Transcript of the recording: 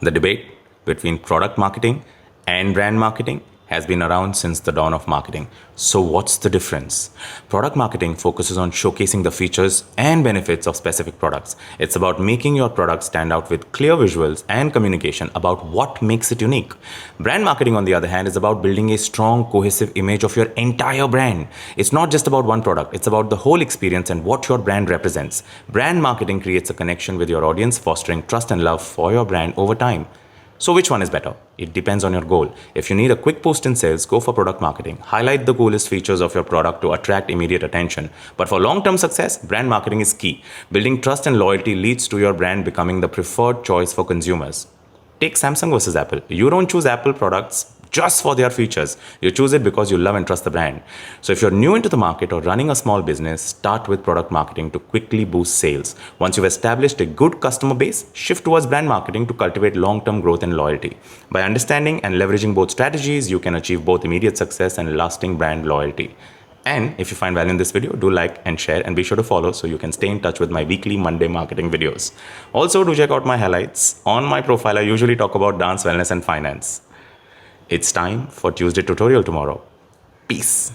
The debate between product marketing and brand marketing has been around since the dawn of marketing. So, what's the difference? Product marketing focuses on showcasing the features and benefits of specific products. It's about making your product stand out with clear visuals and communication about what makes it unique. Brand marketing, on the other hand, is about building a strong, cohesive image of your entire brand. It's not just about one product, it's about the whole experience and what your brand represents. Brand marketing creates a connection with your audience, fostering trust and love for your brand over time. So, which one is better? It depends on your goal. If you need a quick boost in sales, go for product marketing. Highlight the coolest features of your product to attract immediate attention. But for long term success, brand marketing is key. Building trust and loyalty leads to your brand becoming the preferred choice for consumers. Take Samsung versus Apple. You don't choose Apple products just for their features. You choose it because you love and trust the brand. So if you're new into the market or running a small business, start with product marketing to quickly boost sales. Once you've established a good customer base, shift towards brand marketing to cultivate long-term growth and loyalty. By understanding and leveraging both strategies, you can achieve both immediate success and lasting brand loyalty. And if you find value in this video, do like and share, and be sure to follow so you can stay in touch with my weekly Monday marketing videos. Also, do check out my highlights. On my profile, I usually talk about dance, wellness, and finance. It's time for Tuesday tutorial tomorrow. Peace.